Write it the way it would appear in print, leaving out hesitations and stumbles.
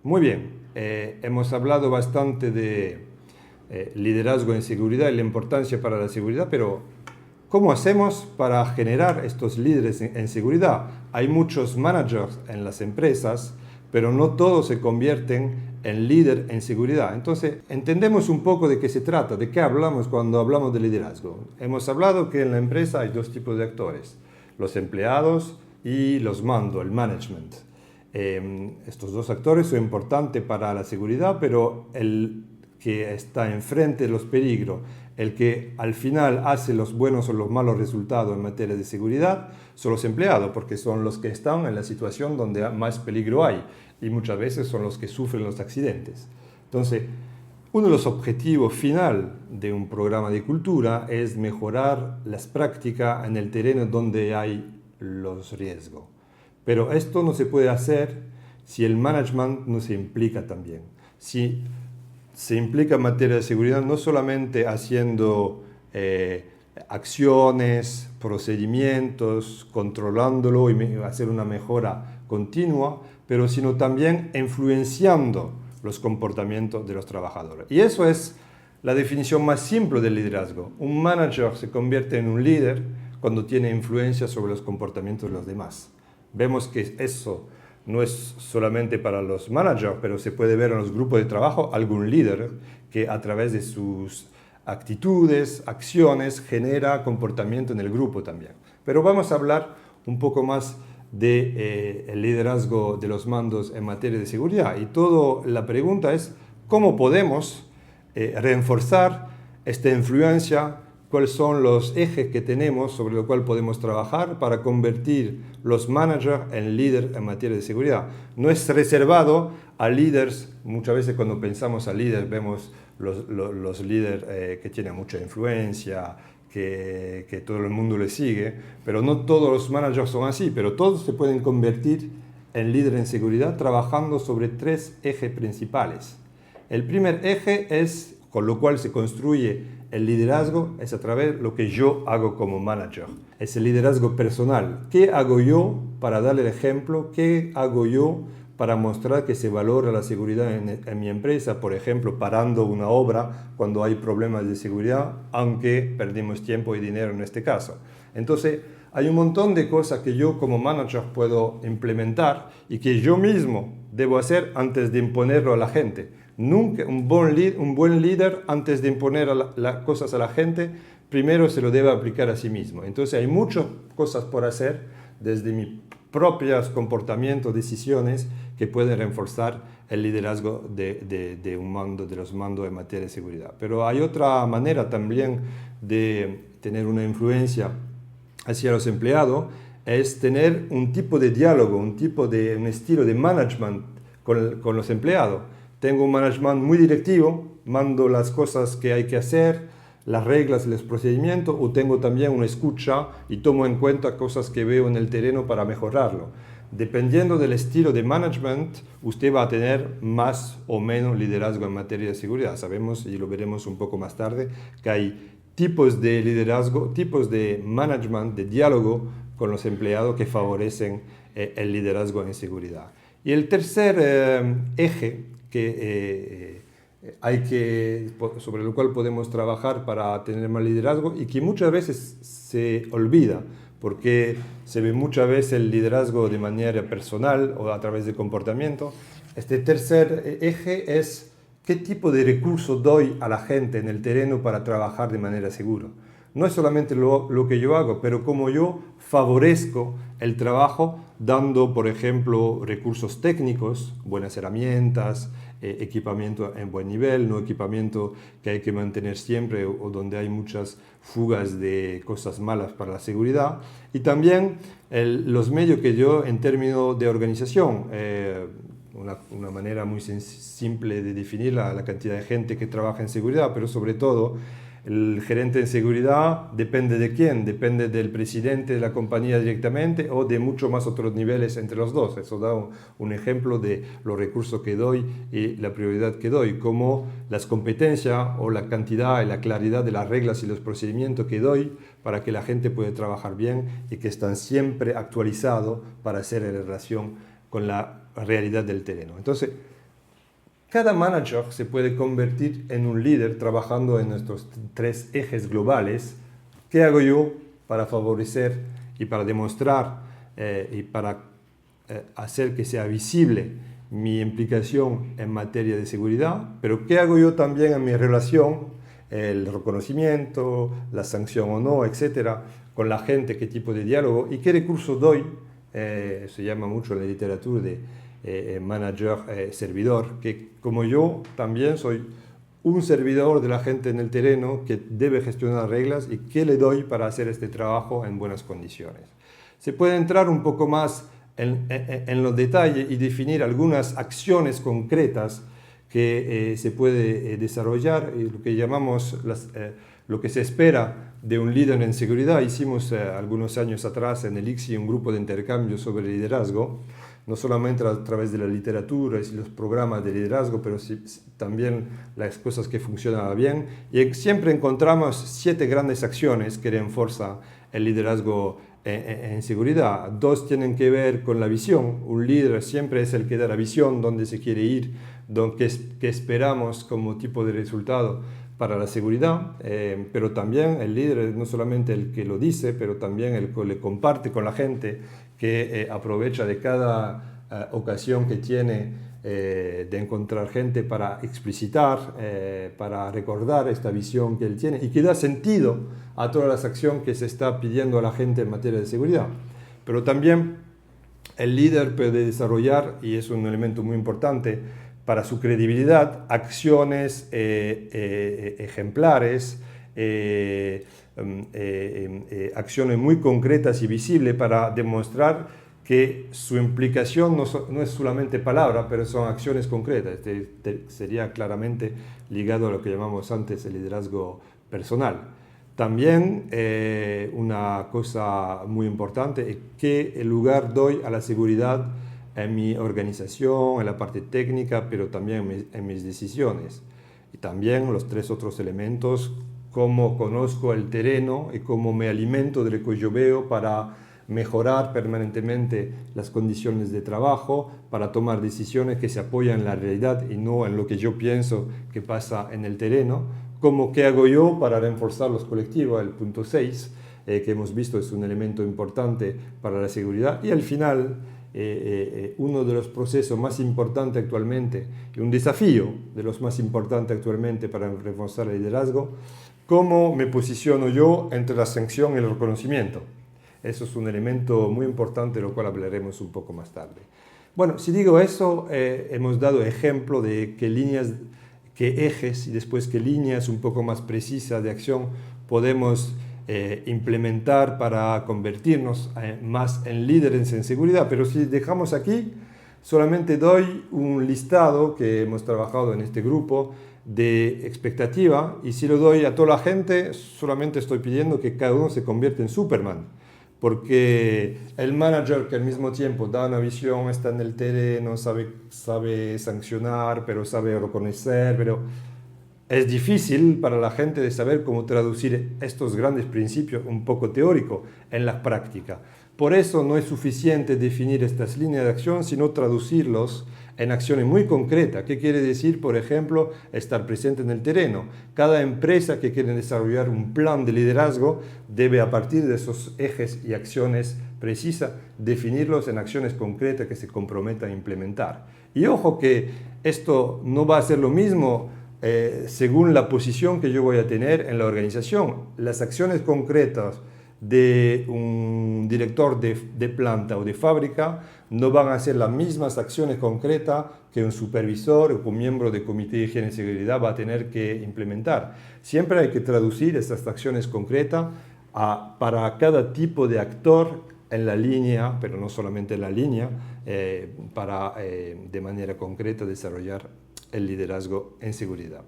Muy bien, hemos hablado bastante de liderazgo en seguridad y la importancia para la seguridad, pero ¿cómo hacemos para generar estos líderes en seguridad? Hay muchos managers en las empresas, pero no todos se convierten en líder en seguridad. Entonces, entendemos un poco de qué se trata, de qué hablamos cuando hablamos de liderazgo. Hemos hablado que en la empresa hay dos tipos de actores, los empleados y los mandos, el management. Estos dos actores son importantes para la seguridad, pero el que está enfrente de los peligros, el que al final hace los buenos o los malos resultados en materia de seguridad, son los empleados, porque son los que están en la situación donde más peligro hay y muchas veces son los que sufren los accidentes. Entonces, uno de los objetivos final de un programa de cultura es mejorar las prácticas en el terreno donde hay los riesgos. Pero esto no se puede hacer si el management no se implica también. Si se implica en materia de seguridad no solamente haciendo acciones, procedimientos, controlándolo y hacer una mejora continua, pero sino también influenciando los comportamientos de los trabajadores. Y eso es la definición más simple del liderazgo. Un manager se convierte en un líder cuando tiene influencia sobre los comportamientos de los demás. Vemos que eso no es solamente para los managers, pero se puede ver en los grupos de trabajo algún líder que a través de sus actitudes, acciones, genera comportamiento en el grupo también. Pero vamos a hablar un poco más del liderazgo de los mandos en materia de seguridad. Y toda la pregunta es, ¿cómo podemos reforzar esta influencia? ¿Cuáles son los ejes que tenemos sobre los cuales podemos trabajar para convertir los managers en líderes en materia de seguridad? No es reservado a líderes. Muchas veces cuando pensamos a líderes vemos los líderes que tienen mucha influencia, que todo el mundo le sigue, pero no todos los managers son así, pero todos se pueden convertir en líderes en seguridad trabajando sobre tres ejes principales. El primer eje es, con lo cual se construye el liderazgo, es a través de lo que yo hago como manager. Es el liderazgo personal. ¿Qué hago yo para darle el ejemplo? ¿Qué hago yo para mostrar que se valora la seguridad en mi empresa? Por ejemplo, parando una obra cuando hay problemas de seguridad, aunque perdimos tiempo y dinero en este caso. Entonces, hay un montón de cosas que yo como manager puedo implementar y que yo mismo debo hacer antes de imponerlo a la gente. Nunca un buen líder, antes de imponer las cosas a la gente, primero se lo debe aplicar a sí mismo. Entonces hay muchas cosas por hacer desde mis propios comportamientos, decisiones, que pueden reforzar el liderazgo de un mando, de los mandos en materia de seguridad. Pero hay otra manera también de tener una influencia hacia los empleados, es tener un tipo de diálogo, un estilo de management con los empleados. Tengo un management muy directivo, mando las cosas que hay que hacer, las reglas y los procedimientos, o tengo también una escucha y tomo en cuenta cosas que veo en el terreno para mejorarlo. Dependiendo del estilo de management, usted va a tener más o menos liderazgo en materia de seguridad. Sabemos, y lo veremos un poco más tarde, que hay tipos de liderazgo, tipos de management, de diálogo con los empleados que favorecen el liderazgo en seguridad. Y el tercer eje sobre el cual podemos trabajar para tener más liderazgo y que muchas veces se olvida, porque se ve muchas veces el liderazgo de manera personal o a través de comportamiento. Este tercer eje es qué tipo de recursos doy a la gente en el terreno para trabajar de manera segura. No es solamente lo que yo hago, pero cómo yo favorezco el trabajo dando, por ejemplo, recursos técnicos, buenas herramientas, equipamiento en buen nivel, no equipamiento que hay que mantener siempre o donde hay muchas fugas de cosas malas para la seguridad. Y también los medios que yo en términos de organización, una manera muy simple de definir la cantidad de gente que trabaja en seguridad, pero sobre todo el gerente en seguridad depende de quién, depende del presidente de la compañía directamente o de muchos más otros niveles entre los dos. Eso da un ejemplo de los recursos que doy y la prioridad que doy, como las competencias o la cantidad y la claridad de las reglas y los procedimientos que doy para que la gente pueda trabajar bien y que están siempre actualizados para hacer en relación con la realidad del terreno. Entonces, cada manager se puede convertir en un líder trabajando en nuestros 3 ejes globales. ¿Qué hago yo para favorecer y para demostrar y para hacer que sea visible mi implicación en materia de seguridad? Pero ¿qué hago yo también en mi relación, el reconocimiento, la sanción o no, etcétera, con la gente, qué tipo de diálogo y qué recursos doy? Se llama mucho en la literatura de manager-servidor, que como yo también soy un servidor de la gente en el terreno que debe gestionar reglas y qué le doy para hacer este trabajo en buenas condiciones. Se puede entrar un poco más en los detalles y definir algunas acciones concretas que se puede desarrollar, y lo que llamamos lo que se espera de un líder en seguridad. Hicimos algunos años atrás en el ICSI un grupo de intercambio sobre liderazgo, no solamente a través de la literatura y los programas de liderazgo, pero también las cosas que funcionaban bien. Y siempre encontramos 7 grandes acciones que refuerzan el liderazgo en seguridad. 2 tienen que ver con la visión. Un líder siempre es el que da la visión, dónde se quiere ir, qué esperamos como tipo de resultado para la seguridad, pero también el líder es no solamente el que lo dice, pero también el que le comparte con la gente, que aprovecha de cada ocasión que tiene de encontrar gente para explicitar, para recordar esta visión que él tiene y que da sentido a todas las acciones que se está pidiendo a la gente en materia de seguridad. Pero también el líder puede desarrollar, y es un elemento muy importante para su credibilidad, acciones ejemplares, acciones muy concretas y visibles para demostrar que su implicación no es solamente palabra, pero son acciones concretas. Sería claramente ligado a lo que llamamos antes el liderazgo personal. También una cosa muy importante es qué lugar doy a la seguridad en mi organización, en la parte técnica, pero también en mis decisiones. Y también los 3 otros elementos, cómo conozco el terreno y cómo me alimento de lo que yo veo para mejorar permanentemente las condiciones de trabajo, para tomar decisiones que se apoyan en la realidad y no en lo que yo pienso que pasa en el terreno. ¿Qué hago yo para reforzar los colectivos? El punto 6, que hemos visto es un elemento importante para la seguridad. Y al final, uno de los procesos más importantes actualmente, y un desafío de los más importantes actualmente para reforzar el liderazgo, cómo me posiciono yo entre la sanción y el reconocimiento. Eso es un elemento muy importante, de lo cual hablaremos un poco más tarde. Bueno, si digo eso, hemos dado ejemplo de qué ejes y después qué líneas un poco más precisas de acción podemos implementar para convertirnos más en líderes en seguridad. Pero si dejamos aquí, solamente doy un listado que hemos trabajado en este grupo de expectativa, y si lo doy a toda la gente, solamente estoy pidiendo que cada uno se convierta en Superman. Porque el manager que al mismo tiempo da una visión, está en el terreno, sabe sancionar, pero sabe reconocer, pero es difícil para la gente de saber cómo traducir estos grandes principios un poco teóricos en la práctica. Por eso no es suficiente definir estas líneas de acción, sino traducirlos en acciones muy concretas. ¿Qué quiere decir, por ejemplo, estar presente en el terreno? Cada empresa que quiere desarrollar un plan de liderazgo debe, a partir de esos ejes y acciones precisas, definirlos en acciones concretas que se comprometan a implementar. Y ojo que esto no va a ser lo mismo según la posición que yo voy a tener en la organización. Las acciones concretas de un director de planta o de fábrica no van a ser las mismas acciones concretas que un supervisor o un miembro del comité de higiene y seguridad va a tener que implementar. Siempre hay que traducir estas acciones concretas para cada tipo de actor en la línea, pero no solamente en la línea, para de manera concreta desarrollar el liderazgo en seguridad.